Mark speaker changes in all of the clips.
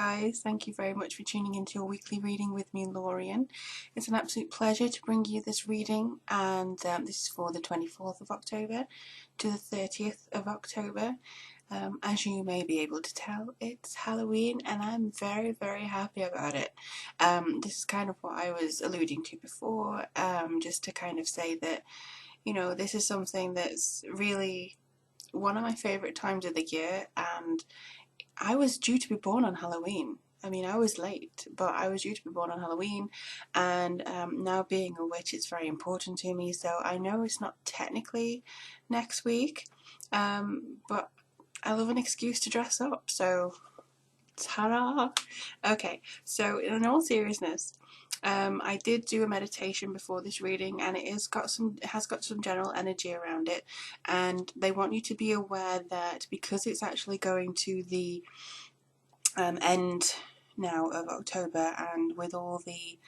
Speaker 1: guys, thank you very much for tuning into your weekly reading with me, Lorien. It's an absolute pleasure to bring you this reading, and this is for the 24th of October to the 30th of October. As you may be able to tell, it's Halloween and I'm very, very happy about it. This is kind of what I was alluding to before, just to kind of say that, you know, this is something that's really one of my favourite times of the year, and I was due to be born on Halloween. I mean, I was late, but I was due to be born on Halloween, and now being a witch, it's very important to me, so I know it's not technically next week, but I love an excuse to dress up, so ta-da! Okay, so in all seriousness, I did do a meditation before this reading, and it has got some general energy around it, and they want you to be aware that because it's actually going to the end now of October, and with all the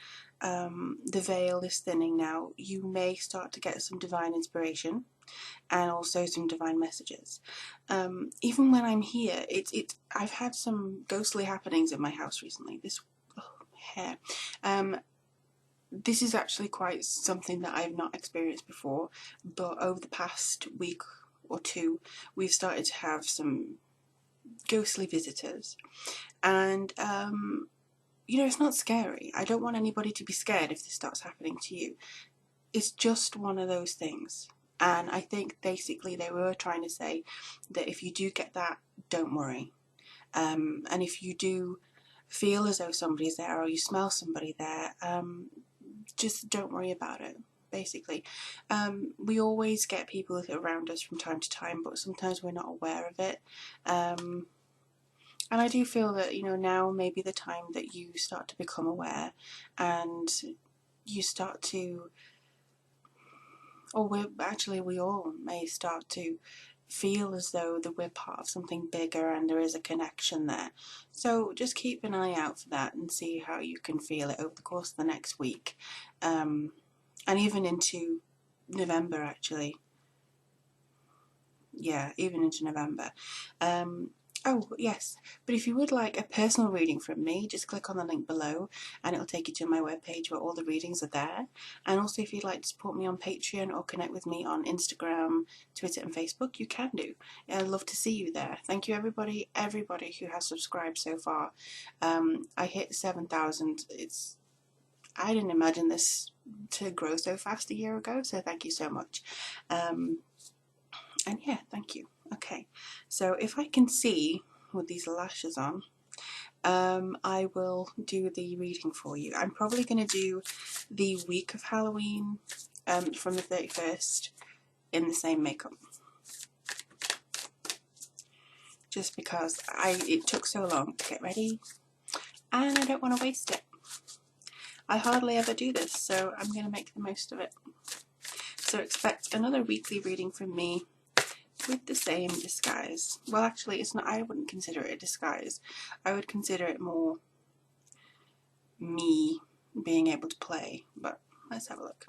Speaker 1: veil is thinning now, you may start to get some divine inspiration and also some divine messages. Even when I'm here, I've had some ghostly happenings in my house recently. This hair. This is actually quite something that I've not experienced before, but over the past week or two, we've started to have some ghostly visitors, and you know, it's not scary. I don't want anybody to be scared if this starts happening to you. It's just one of those things. And I think basically they were trying to say that if you do get that, don't worry. And if you do feel as though somebody's there or you smell somebody there, just don't worry about it, basically. We always get people around us from time to time, but sometimes we're not aware of it. And I do feel that, you know, now may be the time that you start to become aware, and you start to, or we all may start to feel as though that we're part of something bigger and there is a connection there. So just keep an eye out for that and see how you can feel it over the course of the next week, and even into November, actually. Yeah, even into November. Oh yes, but if you would like a personal reading from me, just click on the link below and it'll take you to my webpage where all the readings are there. And also, if you'd like to support me on Patreon or connect with me on Instagram, Twitter and Facebook, you can do. I'd love to see you there. Thank you everybody who has subscribed so far. I hit 7,000. I didn't imagine this to grow so fast a year ago, so thank you so much. And yeah, thank you. Okay, so if I can see with these lashes on, I will do the reading for you. I'm probably going to do the week of Halloween, from the 31st, in the same makeup, just because it took so long to get ready and I don't want to waste it. I hardly ever do this, so I'm going to make the most of it. So expect another weekly reading from me with the same disguise. Well, actually, it's not. I wouldn't consider it a disguise. I would consider it more me being able to play. But let's have a look.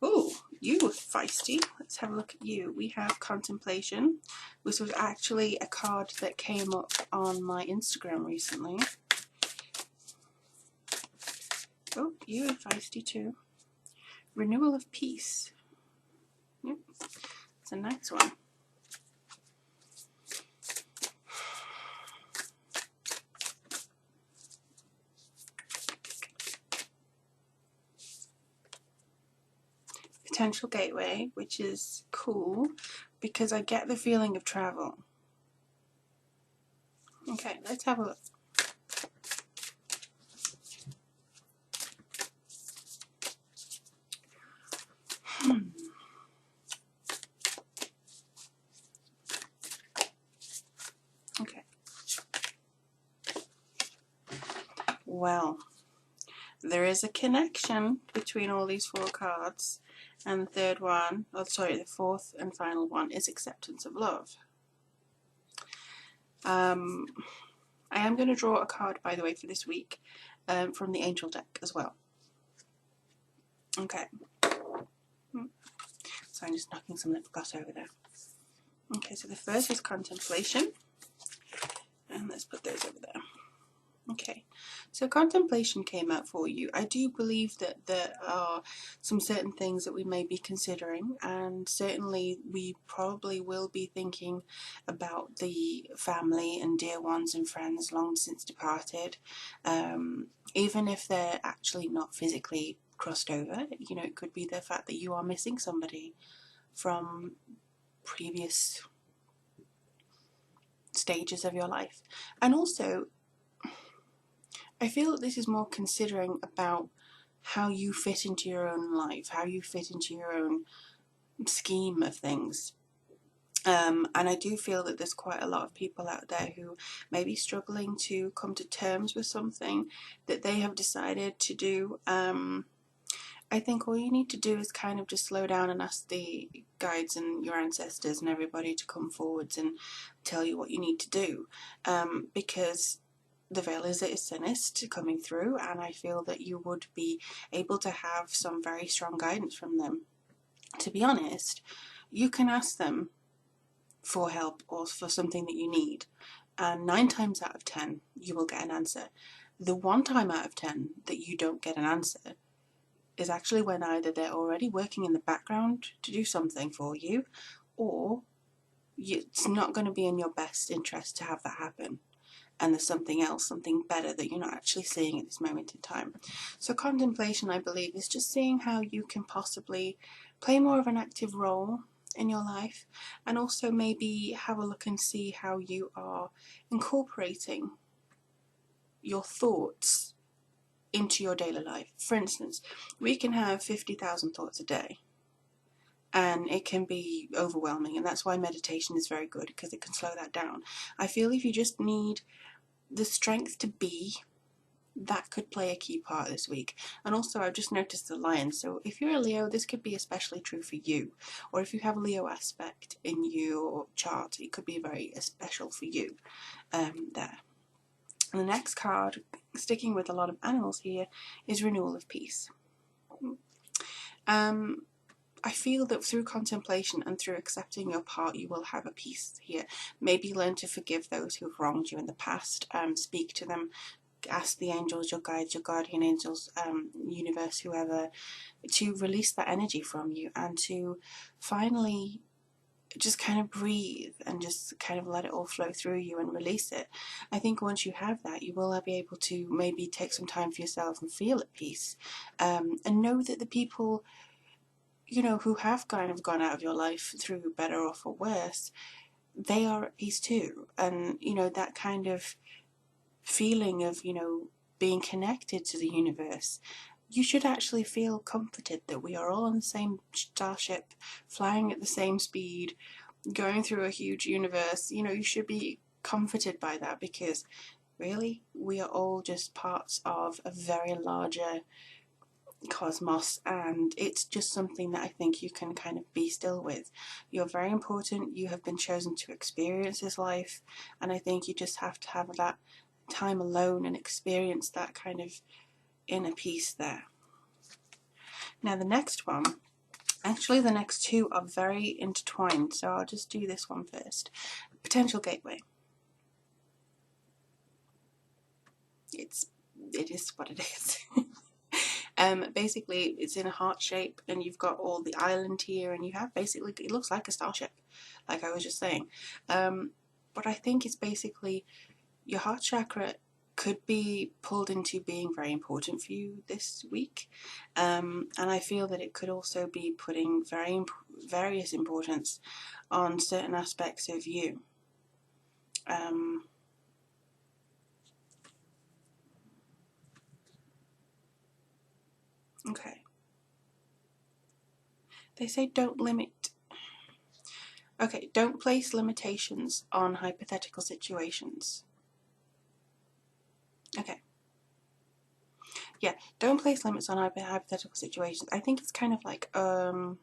Speaker 1: Oh, you feisty. Let's have a look at you. We have Contemplation. This was actually a card that came up on my Instagram recently. Oh, you are feisty too. Renewal of Peace. Yep. It's a nice one. Potential gateway, which is cool because I get the feeling of travel. Okay, let's have a look. Okay. Well, there is a connection between all these four cards, and the third one, oh sorry, the fourth and final one is acceptance of love. I am going to draw a card, by the way, for this week, from the Angel deck as well. Okay. So I'm just knocking some lip gloss over there. Okay, so the first is Contemplation. And let's put those over there. Okay, so contemplation came out for you. I do believe that there are some certain things that we may be considering, and certainly we probably will be thinking about the family and dear ones and friends long since departed, even if they're actually not physically crossed over. You know, it could be the fact that you are missing somebody from previous stages of your life. And also, I feel that this is more considering about how you fit into your own life, how you fit into your own scheme of things. And I do feel that there's quite a lot of people out there who may be struggling to come to terms with something that they have decided to do. I think all you need to do is kind of just slow down and ask the guides and your ancestors and everybody to come forwards and tell you what you need to do, because the veil is thinnest coming through, and I feel that you would be able to have some very strong guidance from them. To be honest, you can ask them for help or for something that you need, and 9 times out of 10 you will get an answer. The 1 time out of 10 that you don't get an answer is actually when either they're already working in the background to do something for you, or it's not going to be in your best interest to have that happen, and there's something else, something better that you're not actually seeing at this moment in time. So contemplation, I believe, is just seeing how you can possibly play more of an active role in your life, and also maybe have a look and see how you are incorporating your thoughts into your daily life. For instance, we can have 50,000 thoughts a day, and it can be overwhelming, and that's why meditation is very good, because it can slow that down. I feel if you just need the strength to be, that could play a key part this week. And also, I've just noticed the lion, so if you're a Leo, this could be especially true for you, or if you have a Leo aspect in your chart, it could be very special for you there. And the next card, sticking with a lot of animals here, is renewal of peace. I feel that through contemplation and through accepting your part, you will have a peace here. Maybe learn to forgive those who have wronged you in the past, speak to them, ask the angels, your guides, your guardian angels, universe, whoever, to release that energy from you, and to finally just kind of breathe and just kind of let it all flow through you and release it. I think once you have that, you will be able to maybe take some time for yourself and feel at peace, and know that the people, you know, who have kind of gone out of your life through better or for worse, they are at peace too. And, you know, that kind of feeling of, you know, being connected to the universe, you should actually feel comforted that we are all on the same starship, flying at the same speed, going through a huge universe. You know, you should be comforted by that, because really, we are all just parts of a very larger cosmos, and it's just something that I think you can kind of be still with. You're very important, you have been chosen to experience this life, and I think you just have to have that time alone and experience that kind of inner peace there. Now the next one, actually the next 2 are very intertwined, so I'll just do this one first. Potential gateway. It is what it is. Basically it's in a heart shape, and you've got all the island here, and you have basically, it looks like a starship, like I was just saying. But I think it's basically your heart chakra could be pulled into being very important for you this week, and I feel that it could also be putting various importance on certain aspects of you. Okay. They say don't limit. Okay, don't place limitations on hypothetical situations. Okay. Yeah, don't place limits on hypothetical situations. I think it's kind of like, oh,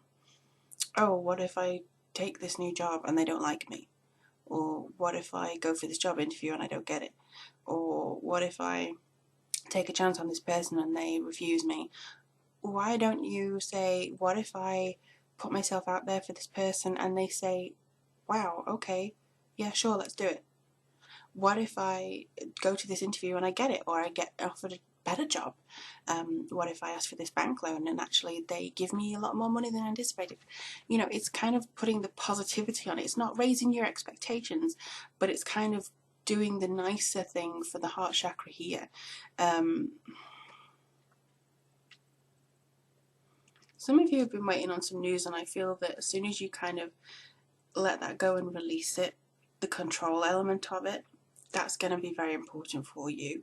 Speaker 1: what if I take this new job and they don't like me? Or what if I go for this job interview and I don't get it? Or what if I take a chance on this person and they refuse me? Why don't you say, what if I put myself out there for this person and they say, wow, okay, yeah, sure, let's do it? what if I go to this interview and I get it, or I get offered a better job? What if I ask for this bank loan and actually they give me a lot more money than anticipated? You know, it's kind of putting the positivity on it. It's not raising your expectations, but it's kind of doing the nicer thing for the heart chakra here. Some of you have been waiting on some news, and I feel that as soon as you kind of let that go and release it, the control element of it, that's going to be very important for you.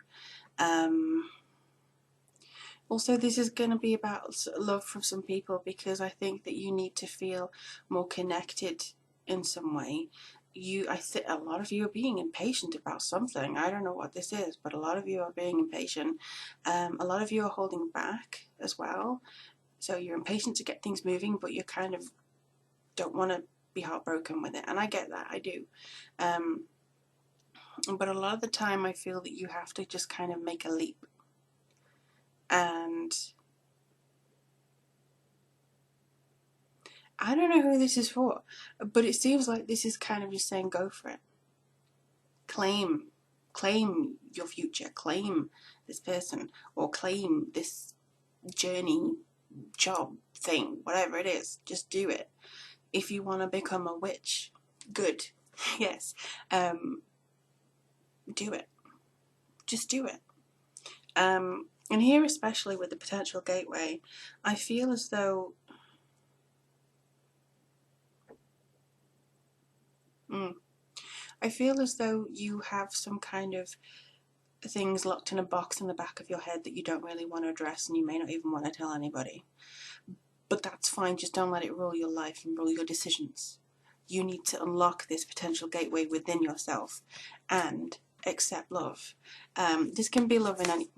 Speaker 1: Also, this is going to be about love from some people, because I think that you need to feel more connected in some way. I think a lot of you are being impatient about something. I don't know what this is, but a lot of you are being impatient. A lot of you are holding back as well. So you're impatient to get things moving, but you kind of don't want to be heartbroken with it. And I get that, I do. But a lot of the time I feel that you have to just kind of make a leap. And I don't know who this is for, but it seems like this is kind of just saying go for it. Claim your future, claim this person, or claim this journey, job, thing, whatever it is. Just do it. If you want to become a witch, good. Yes. Do it. Just do it. And here, especially with the potential gateway, I feel as though you have some kind of things locked in a box in the back of your head that you don't really want to address, and you may not even want to tell anybody. But that's fine, just don't let it rule your life and rule your decisions. You need to unlock this potential gateway within yourself and accept love. This can be love in any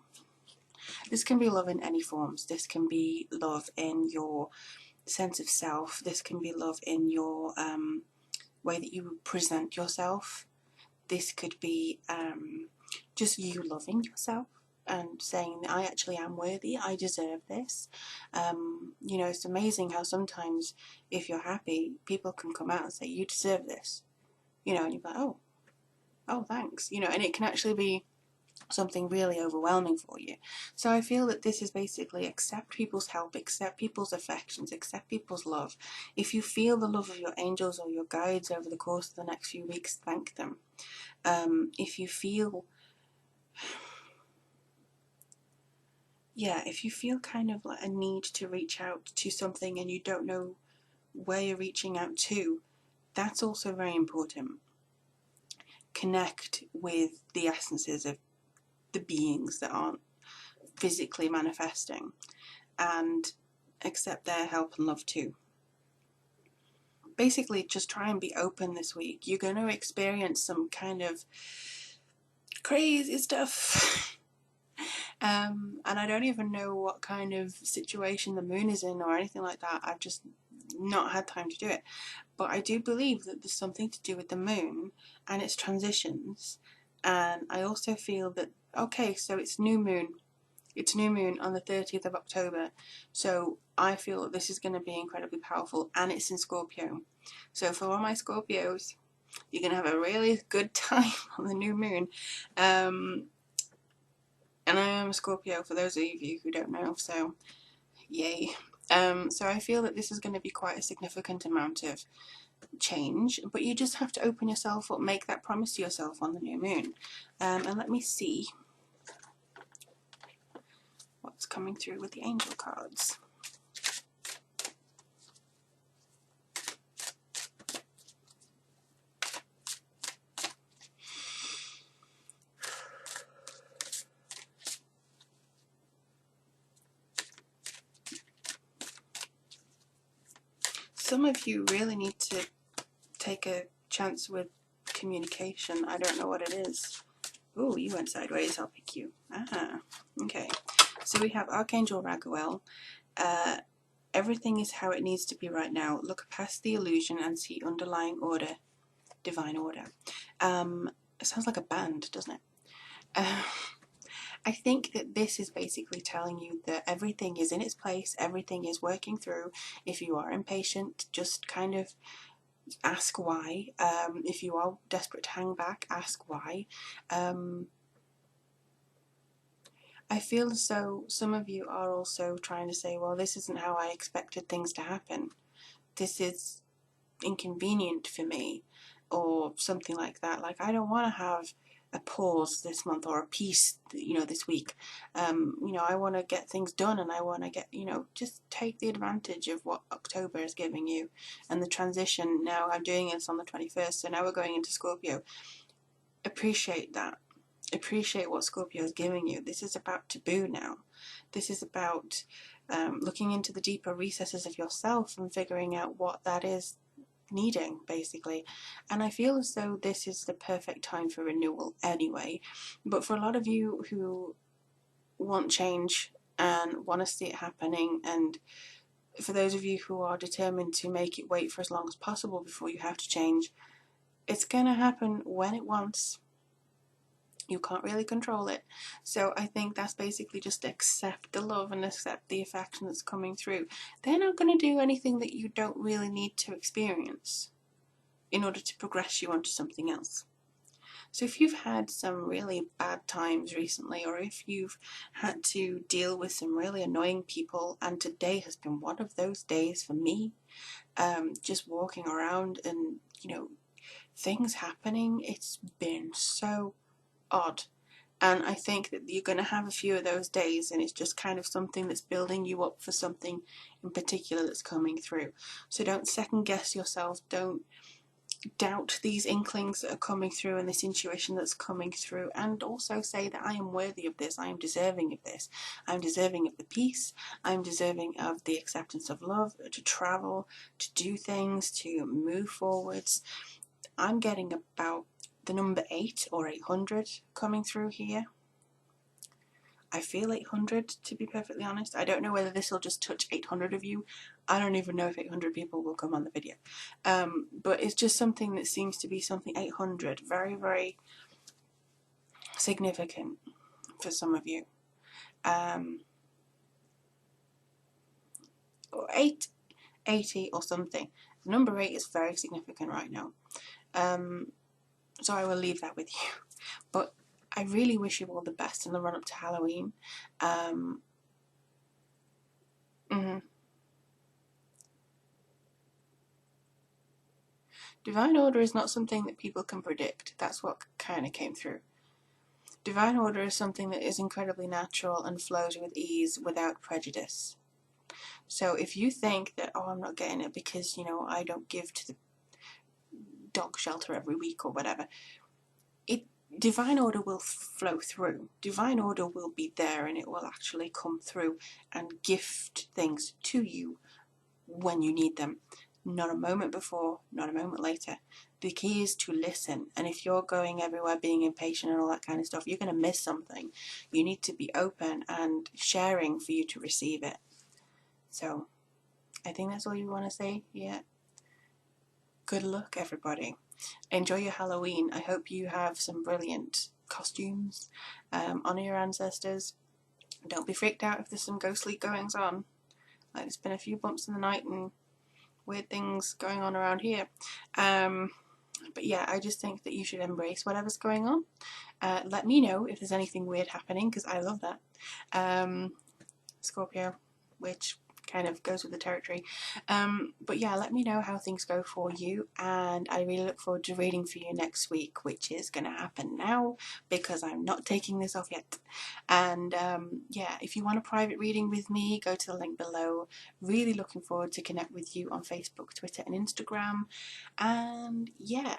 Speaker 1: forms. This can be love in your sense of self. This can be love in your way that you present yourself. This could be just you loving yourself and saying, I actually am worthy, I deserve this. You know, it's amazing how sometimes if you're happy, people can come out and say, you deserve this. You know, and you're like, oh, thanks. You know, and it can actually be something really overwhelming for you. So I feel that this is basically accept people's help, accept people's affections, accept people's love. If you feel the love of your angels or your guides over the course of the next few weeks, thank them. If you feel kind of like a need to reach out to something and you don't know where you're reaching out to, that's also very important. Connect with the essences of the beings that aren't physically manifesting, and accept their help and love too. Basically, just try and be open this week. You're going to experience some kind of crazy stuff. And I don't even know what kind of situation the moon is in or anything like that. I've just not had time to do it. But I do believe that there's something to do with the moon and its transitions. And I also feel that, okay, so it's new moon. It's new moon on the 30th of October. So I feel that this is going to be incredibly powerful, and it's in Scorpio. So for all my Scorpios, you're going to have a really good time on the new moon. And I am a Scorpio, for those of you who don't know, so yay. So I feel that this is going to be quite a significant amount of change, but you just have to open yourself up, make that promise to yourself on the new moon. And let me see what's coming through with the angel cards. Some of you really need to take a chance with communication. I don't know what it is. Oh, you went sideways. I'll pick you. Ah, okay. So we have Archangel Raguel. Everything is how it needs to be right now. Look past the illusion and see underlying order, divine order. It sounds like a band, doesn't it? I think that this is basically telling you that everything is in its place, everything is working through. If you are impatient, just kind of ask why. If you are desperate to hang back, ask why. I feel as though some of you are also trying to say, well, this isn't how I expected things to happen. This is inconvenient for me, or something like that. Like, I don't want to have a pause this month or a peace, this week. I want to get things done, and I want to get, just take the advantage of what October is giving you and the transition. Now I'm doing this on the 21st, so now we're going into Scorpio. Appreciate that. Appreciate what Scorpio is giving you. This is about taboo now. This is about looking into the deeper recesses of yourself and figuring out what that is needing, basically. And I feel as though this is the perfect time for renewal anyway. But for a lot of you who want change and want to see it happening, and for those of you who are determined to make it wait for as long as possible before you have to change, it's going to happen when it wants. You can't really control it. So I think that's basically just accept the love and accept the affection that's coming through. They're not going to do anything that you don't really need to experience in order to progress you onto something else. So if you've had some really bad times recently, or if you've had to deal with some really annoying people, and today has been one of those days for me, just walking around and, things happening, it's been so odd. And I think that you're going to have a few of those days, and it's just kind of something that's building you up for something in particular that's coming through. So don't second guess yourself. Don't doubt these inklings that are coming through and this intuition that's coming through, and also say that I am worthy of this, I am deserving of this, I'm deserving of the peace, I'm deserving of the acceptance of love, to travel, to do things, to move forwards. I'm getting about the number 8 or 800 coming through here. I feel 800, to be perfectly honest. I don't know whether this will just touch 800 of you. I don't even know if 800 people will come on the video. But it's just something that seems to be something 800. Very, very significant for some of you. Or 880 or something. The number 8 is very significant right now. So I will leave that with you. But I really wish you all the best in the run up to Halloween. Divine order is not something that people can predict. That's what kind of came through. Divine order is something that is incredibly natural and flows with ease without prejudice. So if you think that, oh, I'm not getting it because, I don't give to the dog shelter every week or whatever, divine order will flow through. Divine order will be there, and it will actually come through and gift things to you when you need them. Not a moment before, not a moment later. The key is to listen. And if you're going everywhere being impatient and all that kind of stuff, you're going to miss something. You need to be open and sharing for you to receive it. So I think that's all you want to say. Yeah. Good luck, everybody. Enjoy your Halloween. I hope you have some brilliant costumes. Honour your ancestors. Don't be freaked out if there's some ghostly goings on. Like, there's been a few bumps in the night and weird things going on around here. But yeah, I just think that you should embrace whatever's going on. Let me know if there's anything weird happening, because I love that. Scorpio, which kind of goes with the territory. But yeah, let me know how things go for you, and I really look forward to reading for you next week, which is going to happen now because I'm not taking this off yet. And yeah, if you want a private reading with me, go to the link below. Really looking forward to connect with you on Facebook, Twitter and Instagram. And yeah,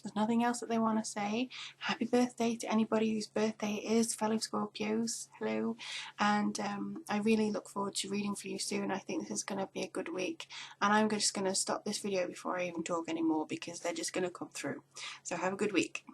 Speaker 1: there's nothing else that they want to say. Happy birthday to anybody whose birthday it is, fellow Scorpios. Hello. And I really look forward to reading for you soon. I think this is going to be a good week. And I'm just going to stop this video before I even talk anymore, because they're just going to come through. So have a good week.